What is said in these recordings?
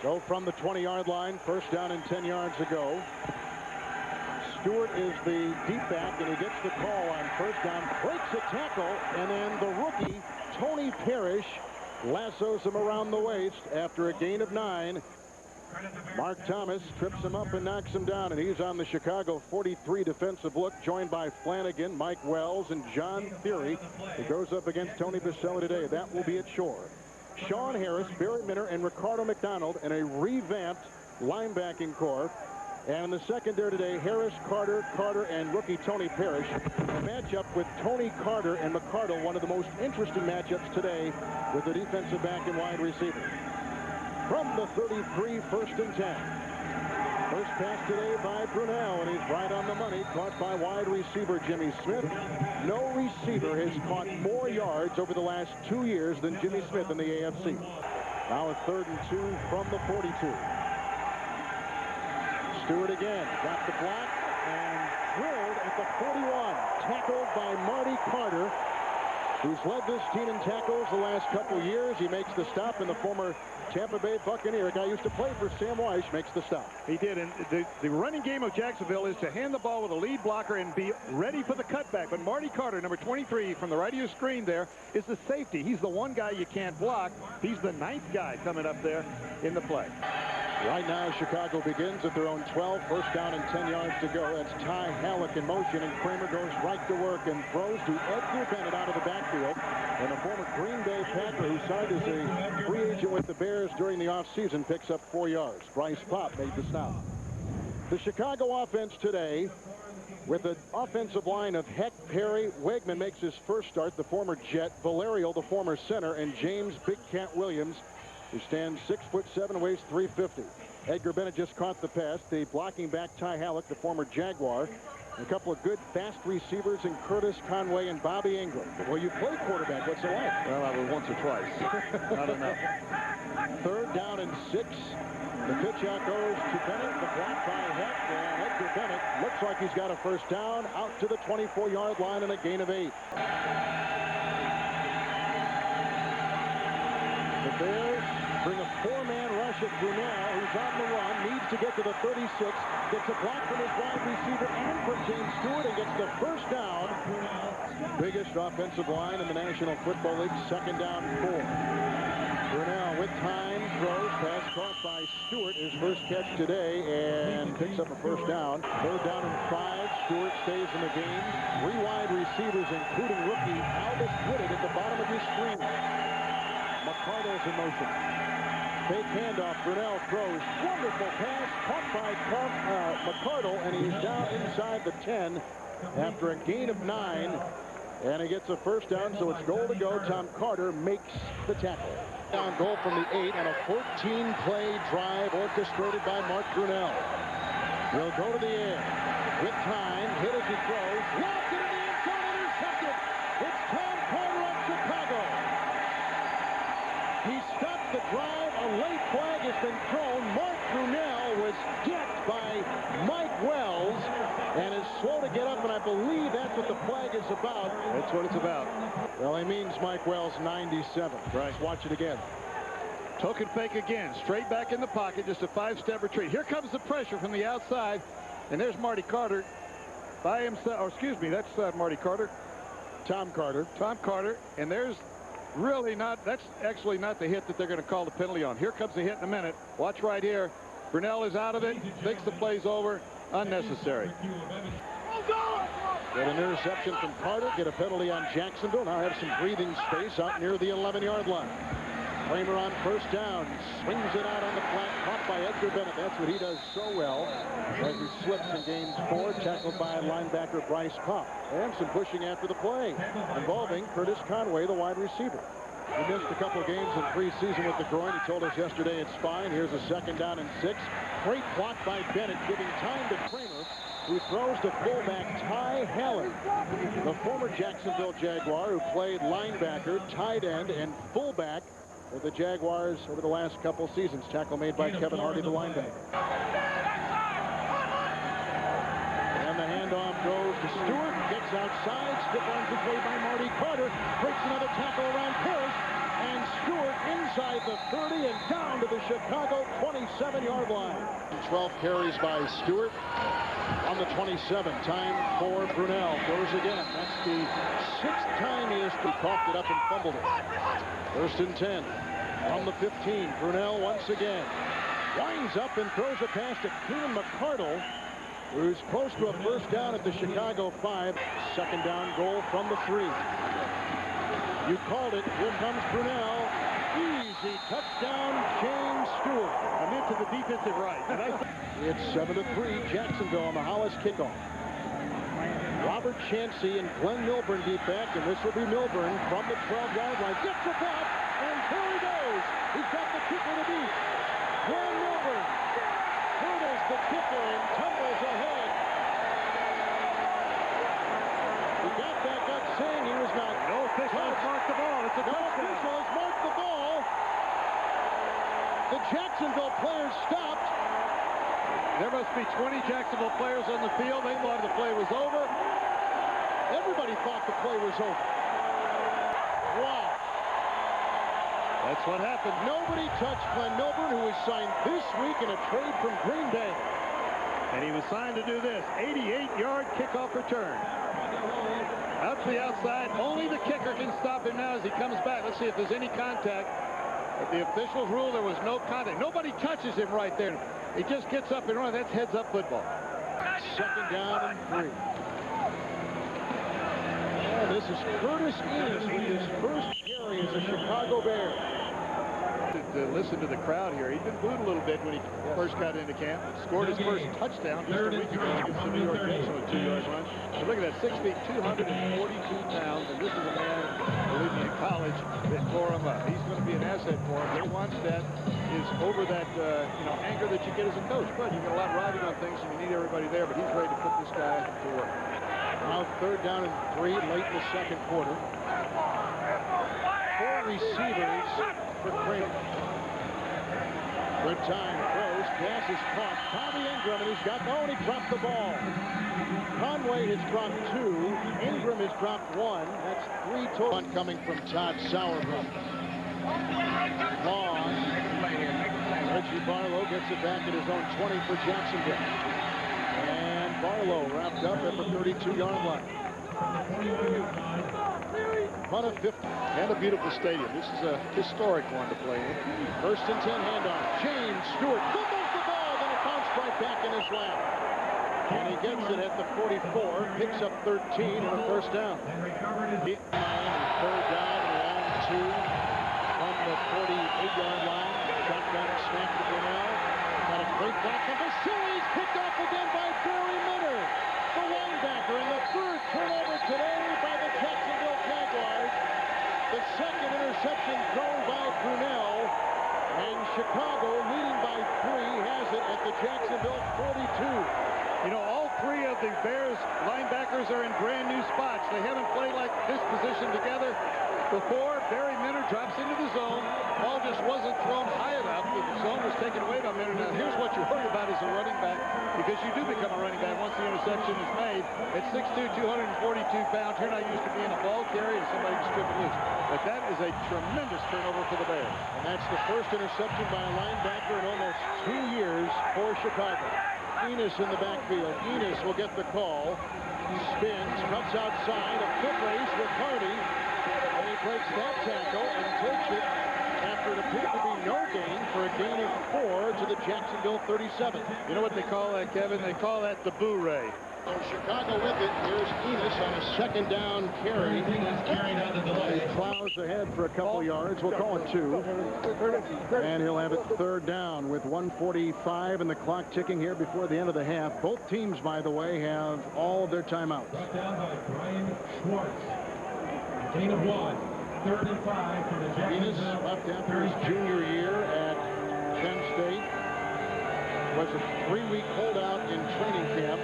Go from the 20-yard line. First down and 10 yards ago. Stewart is the deep back, and he gets the call on first down. Breaks a tackle, and then the rookie, Tony Parrish, lassos him around the waist after a gain of 9. Mark Thomas trips him up and knocks him down, and he's on the Chicago 43 defensive look, joined by Flanagan, Mike Wells, and John Theory. He goes up against Tony Baselli today. That will be at shore. Sean Harris, Barry Minner, and Ricardo McDonald in a revamped linebacking corps. And in the secondary today, Harris, Carter, and rookie Tony Parrish. A matchup with Tony Carter and McCardle, one of the most interesting matchups today with the defensive back and wide receiver. From the 33, first and 10. First pass today by Brunell, and he's right on the money, caught by wide receiver Jimmy Smith. No receiver has caught more yards over the last 2 years than Jimmy Smith in the AFC. Now a 3rd and 2 from the 42. Stewart again, got the block and drilled at the 41. Tackled by Marty Carter, who's led this team in tackles the last couple years. He makes the stop, and the former Tampa Bay Buccaneer, a guy used to play for Sam Weiss, makes the stop. He did, and the running game of Jacksonville is to hand the ball with a lead blocker and be ready for the cutback. But Marty Carter, number 23, from the right of your screen there, is the safety. He's the one guy you can't block. He's the 9th guy coming up there in the play. Right now, Chicago begins at their own 12. First down and 10 yards to go. That's Ty Halleck in motion, and Kramer goes right to work and throws to Edgar Bennett out of the backfield. And a former Green Bay Packer who signed as a free agent with the Bears during the offseason picks up 4 yards. Bryce Pop made the stop. The Chicago offense today, with an offensive line of Heck, Perry, Wegman makes his first start, the former Jet, Valerio, the former center, and James Big Cat Williams, who stands 6'7", weighs 350. Edgar Bennett just caught the pass. The blocking back, Ty Halleck, the former Jaguar. A couple of good fast receivers in Curtis Conway and Bobby Ingram. Well, you play quarterback. What's it like? Well, I was once or twice. Not enough. 3rd down and 6. The pitch out goes to Bennett. The block by Heck. And Edgar Bennett looks like he's got a first down out to the 24-yard line and a gain of 8. The Bears bring a 4-man rush at Brunell, who's on the run, needs to get to the 36, gets a block from his wide receiver and from James Stewart, and gets the first down. Biggest offensive line in the National Football League, 2nd down 4. Brunell with time, throws, pass caught by Stewart, his first catch today, and picks up a first down. 3rd down and 5, Stewart stays in the game. 3 wide receivers, including rookie Aldis Whitted at the bottom of your screen. McCardle's in motion. Fake handoff. Brunell throws. Wonderful pass. Caught by McCardle, and he's down inside the 10 after a gain of 9. And he gets a first down, so it's goal to go. Tom Carter makes the tackle. Down goal from the 8, and a 14-play drive orchestrated by Mark Brunell. He'll go to the air. With time, hit as he throws. Locked into the end zone, intercepted. It's Tom Carter of Chicago. He stopped the drive. A late flag has been thrown. Mark Brunell was decked by Mike Wells and is slow to get up, and I believe that's what the flag is about. That's what it's about. Well, he means Mike Wells 97. Right. Let's watch it again. Token fake again. Straight back in the pocket. Just a 5-step retreat. Here comes the pressure from the outside. And there's Marty Carter by himself. Oh, excuse me. That's Marty Carter. Tom Carter. Tom Carter. And there's really not, that's actually not the hit that they're going to call the penalty on. Here comes the hit in a minute. Watch right here. Brunell is out of it. Thinks the play's over. Unnecessary. Get an interception from Carter. Get a penalty on Jacksonville. Now have some breathing space out near the 11-yard line. Kramer on first down. Swings it out on the flat. Caught by Edgar Bennett. That's what he does so well as he slips and gains 4. Tackled by linebacker Bryce Pop. And some pushing after the play involving Curtis Conway, the wide receiver. He missed a couple of games in preseason with the groin. He told us yesterday it's fine. Here's a 2nd down and 6. Great block by Bennett, giving time to Kramer, who throws to fullback Ty Halleck, the former Jacksonville Jaguar who played linebacker, tight end, and fullback with the Jaguars over the last couple seasons. Tackle made by Kevin Hardy, the linebacker. And the handoff goes to Stewart. Gets outside. Stiff arms his way by Marty Carter. Breaks another tackle around Parrish. And Stewart inside the 30 and down to the Chicago 27-yard line. 12 carries by Stewart on the 27. Time for Brunell. Goes again. That's the 6th time he has coughed it up and fumbled it. 1st and 10 from the 15. Brunell once again winds up and throws a pass to Keenan McCardle, who's close to a first down at the Chicago 5. 2nd down goal from the 3. You called it. Here comes Brunell. Easy touchdown, James Stewart. I'm into the defensive right. It's 7-3, Jacksonville on the Hollis kickoff. Robert Chansey and Glenn Milburn deep back, and this will be Milburn from the 12-yard line. Gets the block, and here he goes. He's got the kicker to beat. Glenn Milburn hurdles the kicker and tumbles ahead. He got back up saying he was not. No official has marked the ball. It's a touchdown. No official has marked the ball. The Jacksonville players stopped. There must be 20 Jacksonville players on the field. They thought the play was over. Everybody thought the play was over. Wow. That's what happened. Nobody touched Glenn Milburn, who was signed this week in a trade from Green Bay. And he was signed to do this. 88-yard kickoff return. Out to the outside. Only the kicker can stop him now as he comes back. Let's see if there's any contact. But the officials rule there was no contact. Nobody touches him right there. He just gets up and runs. That's heads-up football. 2nd down and 3. And this is Curtis Enis with his first carry as a Chicago Bear. To listen to the crowd here, he'd been booed a little bit when he first got into camp. Scored his first touchdown just a week ago against the New York Jets on a 2-yard run. So look at that, 6 feet, 242 pounds, and this is a man, believe me, in college that tore him up. He's going to be an asset for him. Bill Wannstedt is over that, anger that you get as a coach. But you get a lot riding on things, and you need everybody there. But he's ready to put this guy to work. Now 3rd down and 3 late in the 2nd quarter. 4 receivers for Kramer. Good time, throws, pass is caught. Tommy Ingram, and he's got, and he dropped the ball. Conway has dropped 2. Ingram has dropped 1. That's 3 total. One coming from Todd Sauerbrunn. Long. Reggie Barlow gets it back at his own 20 for Jacksonville. And Barlow wrapped up at the 32-yard line. Run of 50. And a beautiful stadium. This is a historic one to play in. 1st and 10 handoff. James Stewart fumbles the ball, then it bounced right back in his lap. And he gets it at the 44, picks up 13 and a first down. 3rd down and round 2 from the 48-yard line. Shotgun snap to Brunell. Got a great block from Vasili's, picked off again by Barry Minner, the linebacker, and the 3rd turnover today by the Jacksonville Jaguars. The 2nd interception thrown by Brunell, and Chicago, leading by 3, has it at the Jacksonville 42. You know, all 3 of the Bears linebackers are in brand new spots. They haven't played like this position together before. Barry Minner drops into the zone. Ball just wasn't thrown high enough. The zone was taken away by Minner. Now, here's what you worry about as a running back, because you do become a running back once the interception is made. At 6'2", 242 pounds, you're not used to being a ball carrier and somebody can strip it loose. But that is a tremendous turnover for the Bears. And that's the first interception by a linebacker in almost 2 years for Chicago. Enis in the backfield. Enis will get the call. Spins, cuts outside, a foot race with Hardy. And he breaks that tackle and takes it after it appeared to be no gain for a gain of 4 to the Jacksonville 37. You know what they call that, Kevin? They call that the Boo Ray. So Chicago with it. Here's Enis on a 2nd down carry. He plows ahead for a couple yards. We'll call it 2. And he'll have it 3rd down with 1:45 and the clock ticking here before the end of the half. Both teams, by the way, have all of their timeouts. Brought down by Brian Schwartz. Gain of 1. 3rd and 5 for the Jaguars. Enis left after his junior year at Penn State. Was a 3-week holdout in training camp.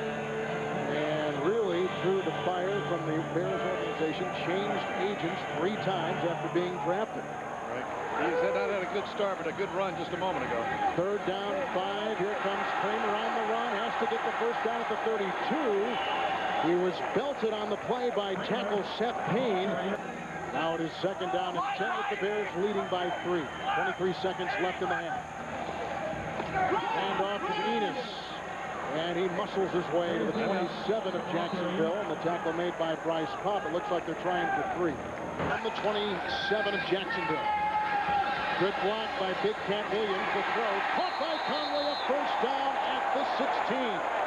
And really, through the fire from the Bears organization, changed agents 3 times after being drafted. Right. He's had a good start, but a good run just a moment ago. 3rd down, 5. Here comes Kramer on the run. Has to get the first down at the 32. He was belted on the play by tackle Seth Payne. Now it is 2nd down and 10 with the Bears leading by 3. 23 seconds left in the half. Hand off to Enis. And he muscles his way to the 27 of Jacksonville. And the tackle made by Bryce Pop. It looks like they're trying for 3. From the 27 of Jacksonville. Good block by Big Cat Williams. The throw caught by Conway, a 1st down at the 16.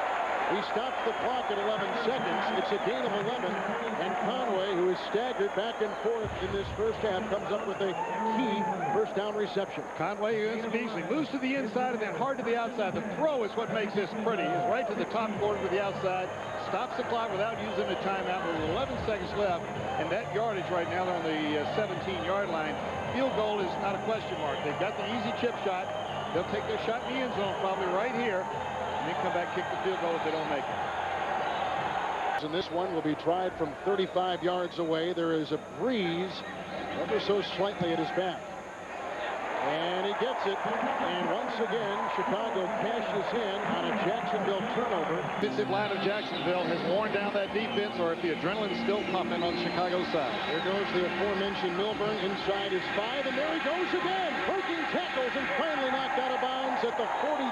He stops the clock at 11 seconds. It's a gain of 11. And Conway, who is staggered back and forth in this first half, comes up with a key 1st down reception. Conway easily moves to the inside and then hard to the outside. The throw is what makes this pretty. He's right to the top corner to the outside. Stops the clock without using a timeout with 11 seconds left. And that yardage right now, they're on the 17-yard line. Field goal is not a question mark. They've got the easy chip shot. They'll take their shot in the end zone probably right here. And then come back, kick the field goal if they don't make it. And this one will be tried from 35 yards away. There is a breeze ever so slightly at his back. And he gets it. And once again, Chicago cashes in on a Jacksonville turnover. Defensive line of Jacksonville has worn down that defense, or if the adrenaline's still pumping on Chicago's side. There goes the aforementioned Milburn inside his 5, and there he goes again. Breaking tackles and finally knocked out of bounds at the 43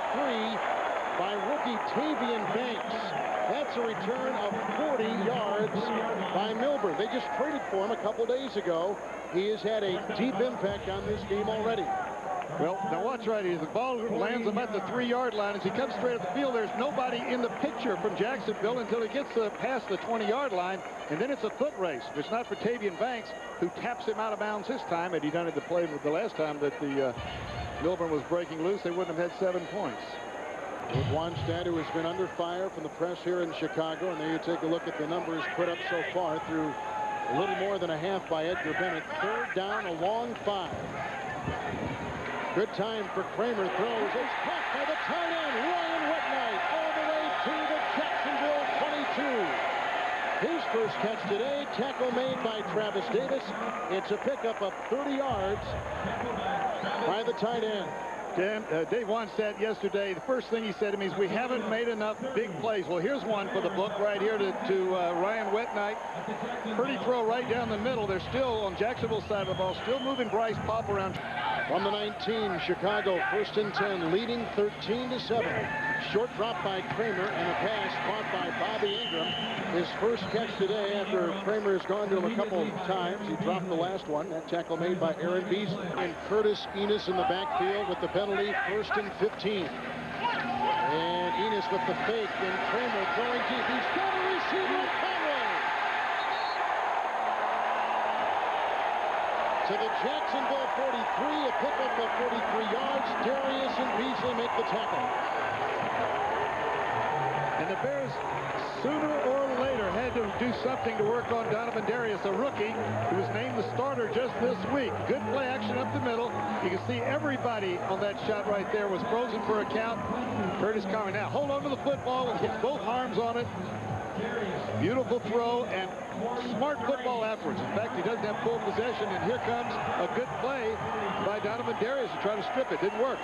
by rookie Tavian Banks. That's a return of 40 yards by Milburn. They just traded for him a couple days ago. He has had a deep impact on this game already. Well, now watch right here. The ball lands him at the 3-yard line. As he comes straight up the field, there's nobody in the picture from Jacksonville until he gets past the 20-yard line, and then it's a foot race. If it's not for Tavian Banks, who taps him out of bounds this time, had he done it the play the last time that the Milburn was breaking loose, they wouldn't have had 7 points. With Wannstedt, who has been under fire from the press here in Chicago, and there you take a look at the numbers put up so far through a little more than a half by Edgar Bennett. 3rd down, a long 5. Good time for Kramer. Throws. It's caught by the tight end, Ryan Whitnight, all the way to the Jacksonville 22. His first catch today, tackle made by Travis Davis. It's a pickup of 30 yards by the tight end. Dave Wannstedt yesterday, the first thing he said to me is, we haven't made enough big plays. Well, here's one for the book right here to Ryan Whitnight. Pretty throw right down the middle. They're still on Jacksonville's side of the ball, still moving Bryce Pop around. From the 19, Chicago 1st and 10, leading 13-7. Short drop by Kramer and a pass caught by Bobby Ingram. His first catch today after Kramer has gone to him a couple of times. He dropped the last one. That tackle made by Aaron Beasley. And Curtis Enis in the backfield with the penalty, 1st and 15. And Enis with the fake, and Kramer throwing deep. He's got a receiver, Conway. To the Jacksonville 43, a pickup of 43 yards. Darius and Beasley make the tackle. And the Bears, sooner or later, had to do something to work on Donovan Darius, a rookie who was named the starter just this week. Good play action up the middle. You can see everybody on that shot right there was frozen for a count. Curtis Conway now hold on to the football, hit both arms on it. Beautiful throw and smart football afterwards. In fact, he doesn't have full possession, and here comes a good play by Donovan Darius to try to strip it. Didn't work.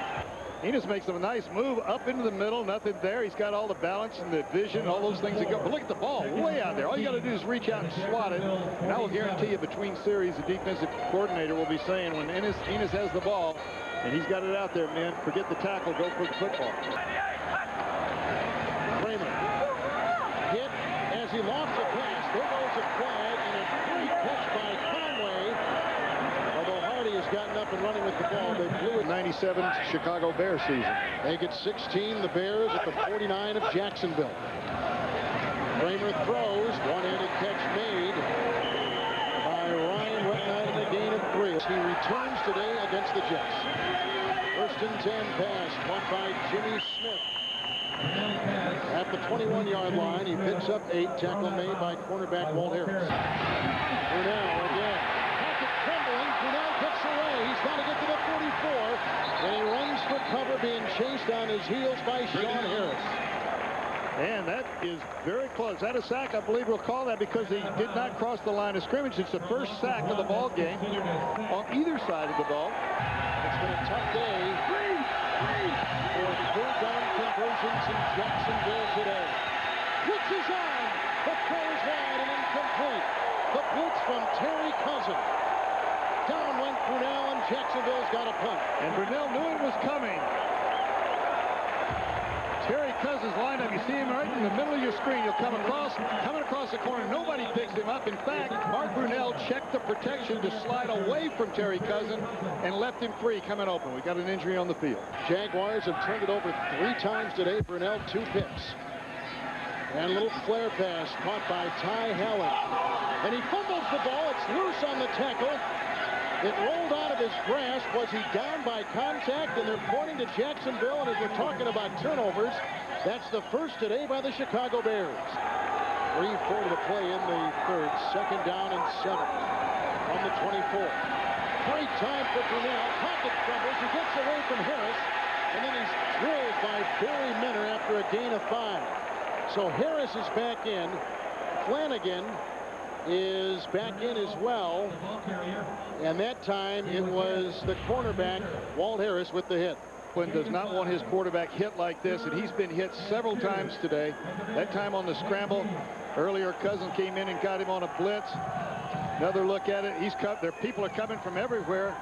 Enis makes a nice move up into the middle. Nothing there. He's got all the balance and the vision, all those things that go. But look at the ball way out there. All you got to do is reach out and swat it. And I will guarantee you, between series, the defensive coordinator will be saying, when Enis has the ball and he's got it out there, man, forget the tackle, go for the football. Kramer hit as he lost a pass. There goes a flag and a great catch by Conway. Although Hardy has gotten up and running with the ball, they blew it. 97 Chicago Bears season. They get 16, the Bears at the 49 of Jacksonville. Kramer throws, one-handed catch made by Ryan Whitnight in a gain of 3. He returns today against the Jets. 1st and 10 pass, caught by Jimmy Smith. At the 21-yard line, he picks up 8. Tackle made by cornerback Walt Harris. Brunell again. Pocket trembling. Brunell gets away. He's got to get to the 44. And he runs for cover, being chased on his heels by Sean Harris. And that is very close. That a sack, I believe we'll call that, because he did not cross the line of scrimmage. It's the first sack of the ball game on either side of the ball. It's been a tough day for third down conversions in Jacksonville today. Which is on. The throw is wide and incomplete. The blitz from Terry Cousin. Down went Brunell, and Jacksonville's got a punt. And Brunell knew it was coming. Terry Cousins lined up. You see him right in the middle of your screen. He'll coming across the corner. Nobody picks him up. In fact, Mark Brunell checked the protection to slide away from Terry Cousins and left him free coming open. We got an injury on the field. Jaguars have turned it over 3 times today. Brunell 2 picks. And a little flare pass caught by Ty Howard. And he fumbles the ball. It's loose on the tackle. It rolled out of his grasp. Was he down by contact? And they're pointing to Jacksonville. And as we're talking about turnovers, that's the first today by the Chicago Bears. 3:4 to the play in the third. 2nd down and 7 from the 24. Great time for Brunell. Pocket fumbles. He gets away from Harris. And then he's drilled by Barry Minner after a gain of 5. So Harris is back in. Flanagan is back in as well. And that time it was the cornerback, Walt Harris, with the hit. Quinn does not want his quarterback hit like this, and he's been hit several times today. That time on the scramble. Earlier, Cousins came in and got him on a blitz. Another look at it. He's cut. There, people are coming from everywhere.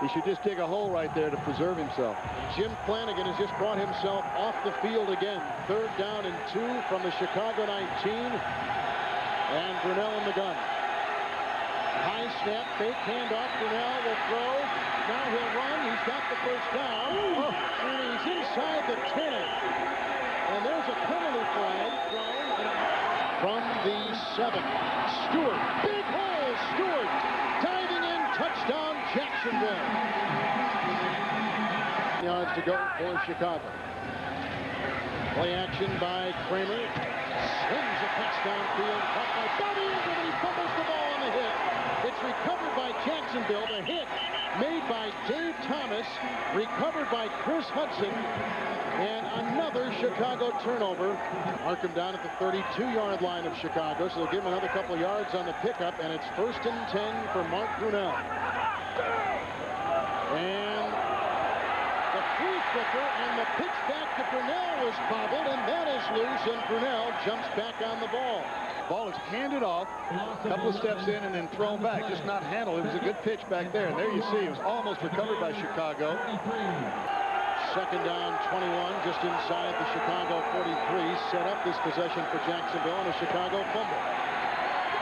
He should just dig a hole right there to preserve himself. Jim Flanagan has just brought himself off the field again. 3rd down and 2 from the Chicago 19. And Brunell in the gun. High snap, fake handoff. Brunell will throw. Now he'll run. He's got the first down. And he's inside the 10. And there's a penalty flag thrown from the 7. Stewart. Big hole. Stewart diving in. Touchdown, Jacksonville. Yards to go for Chicago. Play action by Kramer. Swings a pass downfield. Caught by Bobby Ingram, and he fumbles the ball on the hit. It's recovered by Jacksonville. The hit made by Dave Thomas. Recovered by Chris Hudson. And another Chicago turnover. Mark him down at the 32-yard line of Chicago. So they'll give him another couple of yards on the pickup. And it's 1st and 10 for Mark Brunell. And the flea flicker and the pitch back to Brunell was bobbled, and that is loose, and Brunell jumps back on the ball. Ball is handed off, a couple of steps in, and then thrown back. Just not handled. It was a good pitch back there. And there you see, it was almost recovered by Chicago. 2nd down, 21, just inside the Chicago 43. Set up this possession for Jacksonville, and a Chicago fumble.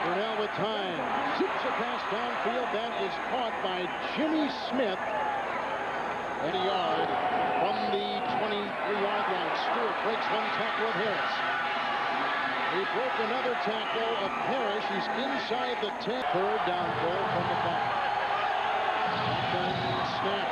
Brunell with time. Zips a pass downfield. That is caught by Jimmy Smith. And a yard from the 23-yard line. Stewart breaks one tackle of Harris. He broke another tackle of Parrish. He's inside the 10. 3rd down goal from the 5. Snap.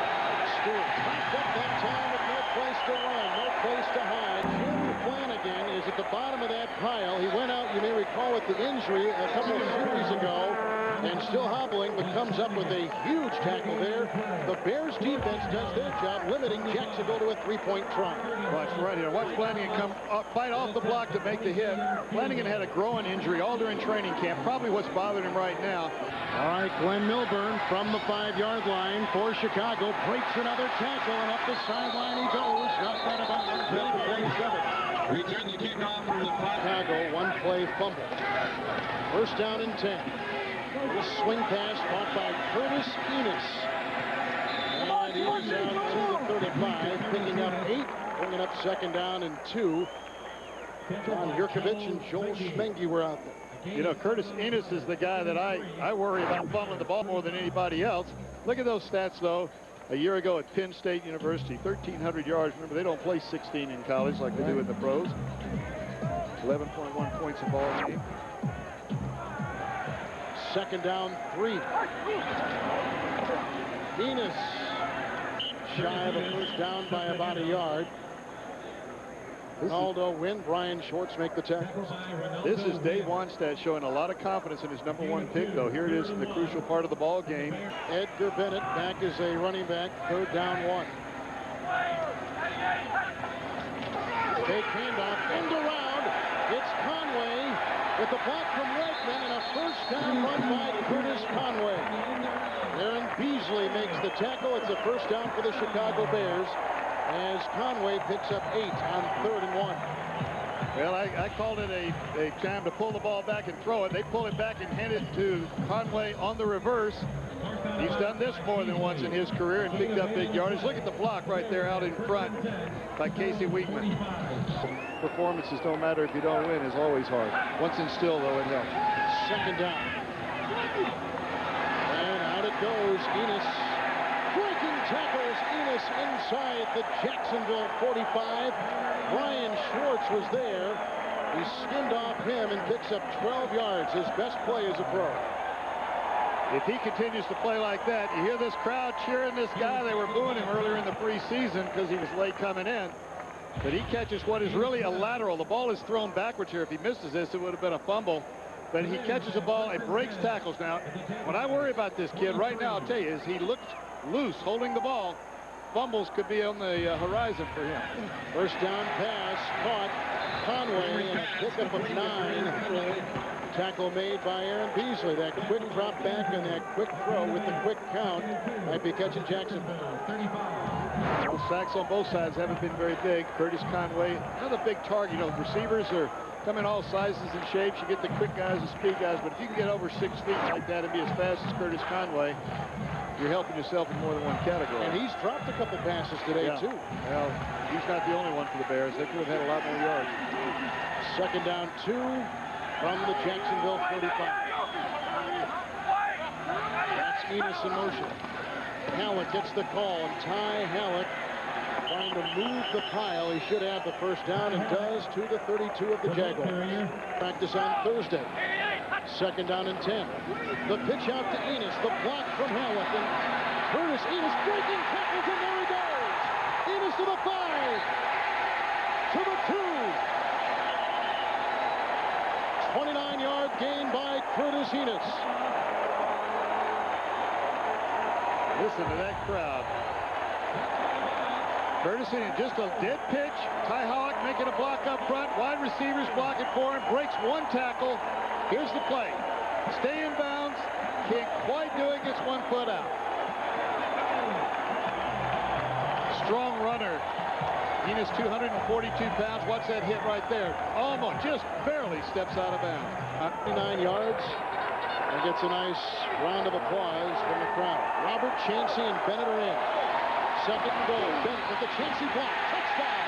Stewart popped up that time with no place to run, no place to hide. Jim Flanagan is at the bottom of that pile. He went out, you may recall, with the injury a couple of series ago, and still hobbling, but comes up with a huge tackle there. The Bears defense does their job, limiting Jacksonville to a 3-point try. Watch right here. Watch Flanagan come up, fight off the block to make the hit. Flanagan had a growing injury all during training camp. Probably what's bothering him right now. All right, Glenn Milburn from the 5-yard line for Chicago breaks another tackle, and up the sideline he goes. Not that about 1:27. Return the kickoff from the Chicago, 1-play fumble. 1st down and 10. Little swing pass caught by Curtis Enis. And he's out to the 35, picking up 8, bringing up 2nd down and 2. John Yurkovich and Joel Schmengi were out there. You know, Curtis Enis is the guy that I worry about fumbling the ball more than anybody else. Look at those stats, though. A year ago at Penn State University, 1,300 yards. Remember, they don't play 16 in college like they do in the pros. 11.1 points a ball game. 2nd down, 3. Enis shy of a 1st down by about a yard. Ronaldo win. Brian Schwartz make the tackles. This is Dave Wannstedt showing a lot of confidence in his #1 pick, though. Here it is in the crucial part of the ball game. Edgar Bennett back as a running back. 3rd down, 1. Fake handoff, end around. It's Conway with the block from Redman and a 1st down run by Curtis Conway. Aaron Beasley makes the tackle. It's a 1st down for the Chicago Bears as Conway picks up 8 on 3rd and 1. Well, I called it a time to pull the ball back and throw it. They pull it back and hand it to Conway on the reverse. He's done this more than once in his career and picked up big yardage. Look at the block right there out in front by Casey Weekman. Performances, don't matter if you don't win, is always hard. Once instilled, though, it helps. Second down. And out it goes. Enis breaking tackles. Enis inside the Jacksonville 45. Brian Schwartz was there. He skinned off him and picks up 12 yards. His best play as a pro. If he continues to play like that, you hear this crowd cheering this guy. They were booing him earlier in the preseason because he was late coming in. But he catches what is really a lateral. The ball is thrown backwards here. If he misses this, it would have been a fumble. But he catches the ball and breaks tackles. Now, what I worry about this kid right now, I'll tell you, is he looks loose holding the ball. Fumbles could be on the horizon for him. First down pass caught. Conway and a pickup of 9. Tackle made by Aaron Beasley. That quick drop back and that quick throw with the quick count might be catching Jacksonville. Well, sacks on both sides haven't been very big. Curtis Conway, another big target. You know, receivers are coming all sizes and shapes. You get the quick guys and speed guys, but if you can get over 6 feet like that and be as fast as Curtis Conway, you're helping yourself in more than one category. And he's dropped a couple passes today, too. Well, he's not the only one for the Bears. They could have had a lot more yards. Second down 2 from the Jacksonville 45. That's Enis in motion. Halleck gets the call, and Ty Halleck trying to move the pile. He should have the first down and does to the 32 of the Jaguars. Practice on Thursday. Second down and 10. The pitch out to Enis. The block from Halleck. And Curtis Enis breaking tackles, and there he goes. Enis to the 5. To the 2. 29-yard gain by Curtis Enis. Listen to that crowd. Curtis Enis, just a dead pitch. Ty Halleck making a block up front. Wide receivers blocking for him. Breaks one tackle. Here's the play. Stay in bounds. Can't quite do it. Gets 1 foot out. Strong runner. Enis 242 pounds. Watch that hit right there. Almost, just barely steps out of bounds. 29 yards. And gets a nice round of applause from the crowd. Robert, Chancey, and Bennett are in. Second and goal. Bennett with the Chancey block. Touchdown.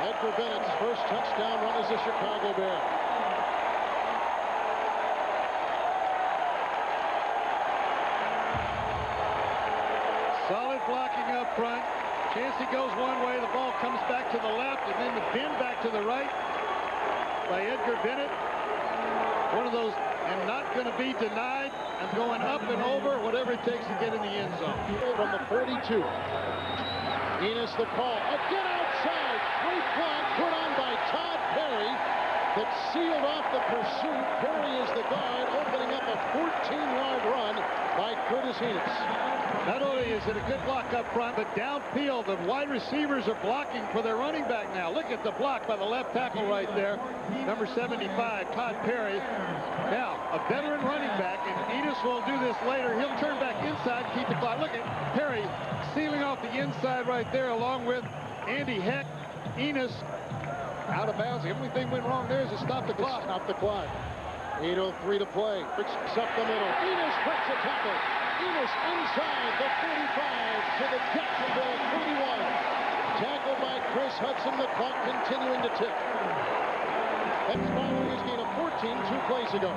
Edgar Bennett's first touchdown run as a Chicago Bear. Solid blocking up front. Chancey goes one way, the ball comes back to the left, and then the bin back to the right by Edgar Bennett. One of those, and not going to be denied. I'm going up and over, whatever it takes to get in the end zone. From the 42. Enis the call. Again outside. Great block put on by Todd Perry that sealed off the pursuit. Perry is the guard, opening up a 14-yard run by Curtis Enis. Not only is it a good block up front, but downfield, the wide receivers are blocking for their running back now. Look at the block by the left tackle right there. Number 75, Todd Perry. Now, a veteran running back, and Enis will do this later. He'll turn back inside, keep the clock. Look at Perry sealing off the inside right there, along with Andy Heck. Enis out of bounds. The only thing went wrong there is to stop the clock. Stop the clock. 8:03 to play. Picks up the middle. Enis breaks a tackle. Enis inside the 45 to the Jacksonville 41. Tackled by Chris Hudson. The clock continuing to tick. That's following his gain of 14 2 plays ago.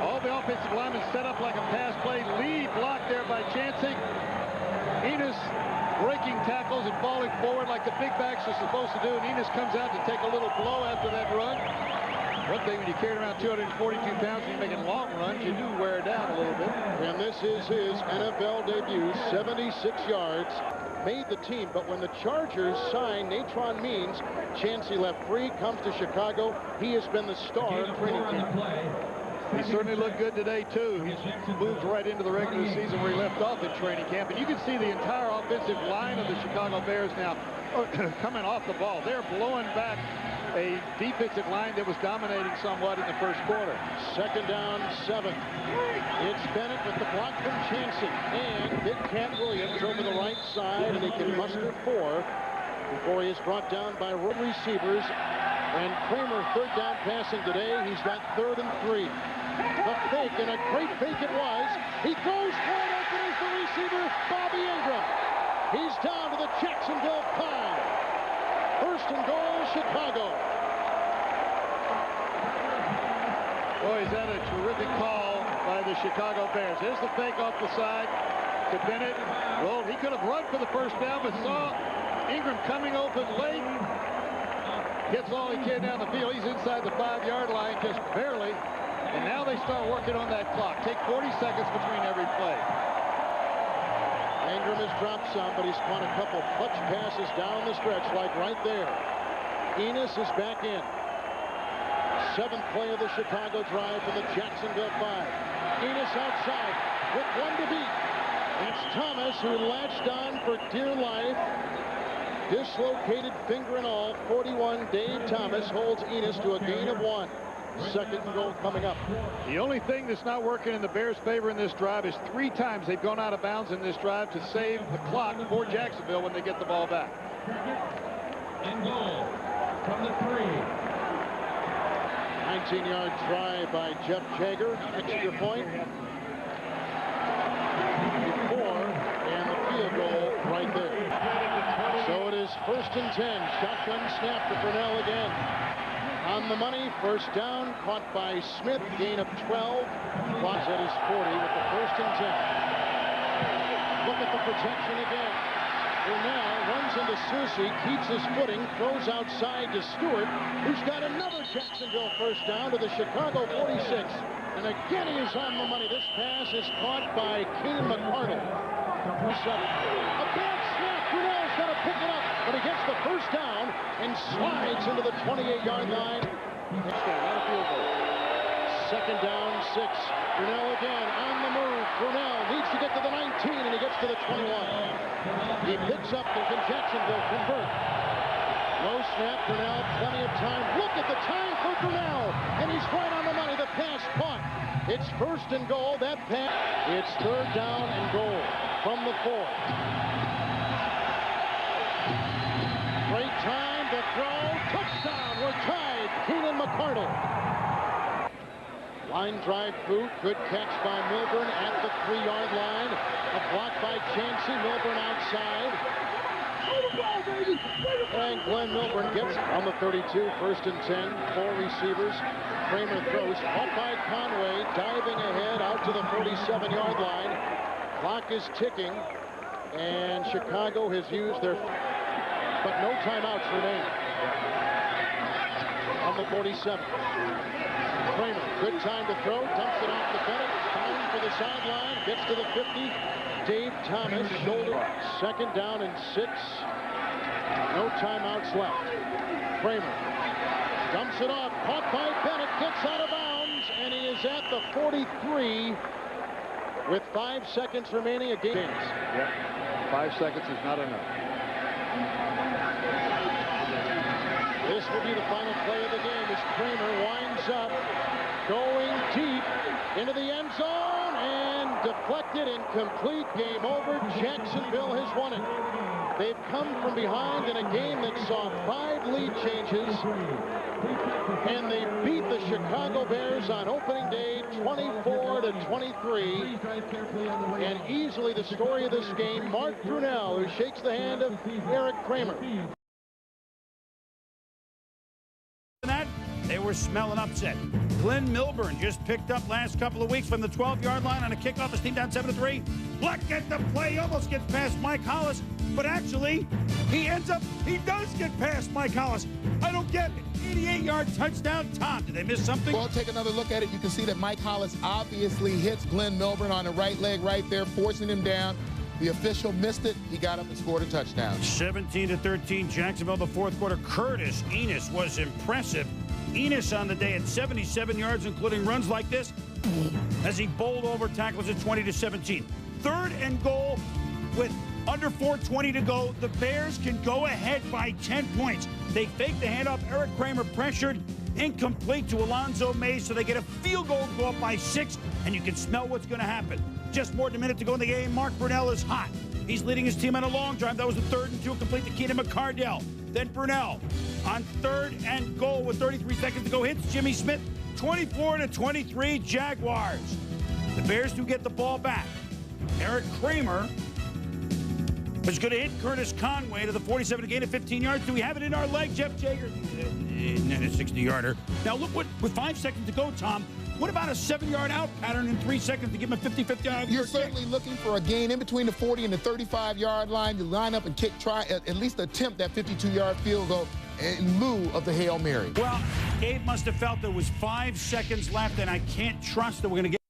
All the offensive linemen set up like a pass play. Lead block there by Chancey. Enis breaking tackles and falling forward like the big backs are supposed to do. And Enis comes out to take a little blow after that run. One thing, when you carry around 242 pounds and you're making long runs, you do wear down a little bit. And this is his NFL debut, 76 yards. Made the team, but when the Chargers signed Natron Means, Chancey left free, comes to Chicago. He has been the star of training camp. He certainly looked good today, too. He's moved right into the regular season where he left off in training camp. And you can see the entire offensive line of the Chicago Bears now coming off the ball. They're blowing back a defensive line that was dominating somewhat in the first quarter. Second down, 7. It's Bennett with the block from Chancey. And Big Cat Williams over the right side, and he can muster 4 before he is brought down by road receivers. And Kramer, third down passing today. He's got 3rd and 3. A fake, and a great fake it was. He throws wide open as the receiver, Bobby Ingram. He's down to the Jacksonville 5. First and goal, Chicago. Boy, is that a terrific call by the Chicago Bears. Here's the fake off the side to Bennett. Well, he could have run for the first down, but saw Ingram coming open late. Gets all he can down the field. He's inside the 5-yard line, just barely. And now they start working on that clock. Take 40 seconds between every play. Ingram has dropped some, but he's caught a couple clutch passes down the stretch, like right there. Enis is back in. 7th play of the Chicago drive for the Jacksonville 5. Enis outside with 1 to beat. It's Thomas who latched on for dear life. Dislocated finger and all. 41, Dave Thomas holds Enis to a gain of 1. Second and goal coming up. The only thing that's not working in the Bears' favor in this drive is 3 times they've gone out of bounds in this drive to save the clock for Jacksonville when they get the ball back. And goal from the 3. 19-yard try by Jeff Jagger. Extra point. Before, and the field goal right there. So it is 1st and 10. Shotgun snap to Brunell again. On the money, first down, caught by Smith, gain of 12. Watch at his 40 with the 1st and 10. Look at the protection again. Brunell runs into Susie, keeps his footing, throws outside to Stewart, who's got another Jacksonville first down to the Chicago 46. And again, he is on the money. This pass is caught by Keenan McCardle. A bad snap. Brunell's got to pick it up, but he gets the first down and slides into the 28-yard line. Not a field goal. Second down, 6. Brunell again on the move. Brunell needs to get to the 19, and he gets to the 21. He picks up the Jacksonville convert. Low snap, Brunell, plenty of time. Look at the time for Brunell, and he's right on the money. The pass caught. It's 1st and goal. That pass. It's 3rd down and goal from the 4. Great time to throw. Touchdown. We're tied. Keenan McCardle. Line drive boot. Good catch by Milburn at the 3-yard line. A block by Chancey. Milburn outside. And Glenn Milburn gets on the 32. 1st and 10. 4 receivers. Kramer throws. Caught by Conway. Diving ahead out to the 47-yard line. Clock is ticking. And Chicago has used their... but no timeouts remain. On the 47. Kramer, good time to throw, dumps it off to Bennett, time for the sideline, gets to the 50. Dave Thomas, shoulder, 2nd down and 6. No timeouts left. Kramer dumps it off, caught by Bennett, gets out of bounds, and he is at the 43 with 5 seconds remaining a game. Yep. 5 seconds is not enough. This will be the final play of the game as Kramer winds up going deep into the end zone and deflected, incomplete. Game over. Jacksonville has won it. They've come from behind in a game that saw 5 lead changes, and they beat the Chicago Bears on opening day 24-23. And easily the story of this game, Mark Brunell, who shakes the hand of Eric Kramer. That they were smelling upset. Glenn Milburn just picked up last couple of weeks from the 12-yard line on a kickoff. His team down 7-3. Look at the play. Almost gets past Mike Hollis, but actually he does get past Mike Hollis. I don't get it. 88-yard touchdown. Tom, did they miss something? Well, take another look at it. You can see that Mike Hollis obviously hits Glenn Milburn on the right leg right there, forcing him down. The official missed it. He got up and scored a touchdown. 17-13, Jacksonville, the 4th quarter. Curtis Enis was impressive. Enis on the day at 77 yards, including runs like this, as he bowled over tackles at 20-17. 3rd and goal with Under 4:20 to go. The Bears can go ahead by 10 points. They fake the handoff. Eric Kramer pressured. Incomplete to Alonzo Mays, so they get a field goal to go up by 6, and you can smell what's going to happen. Just more than a minute to go in the game. Mark Brunell is hot. He's leading his team on a long drive. That was the 3rd and 2, complete to Keenan McCardell. Then Brunell on 3rd and goal with 33 seconds to go hits Jimmy Smith. 24-23 Jaguars. The Bears do get the ball back. Eric Kramer was going to hit Curtis Conway to the 47 to gain of 15 yards. Do we have it in our leg, Jeff Jager? And then a 60-yarder. Now look what, with 5 seconds to go, Tom, what about a 7-yard out pattern in 3 seconds to give him a 50-50? You're certainly looking for a gain in between the 40 and the 35-yard line. You line up and kick, try at least attempt that 52-yard field goal in lieu of the Hail Mary. Well, Gabe must have felt there was 5 seconds left, and I can't trust that we're going to get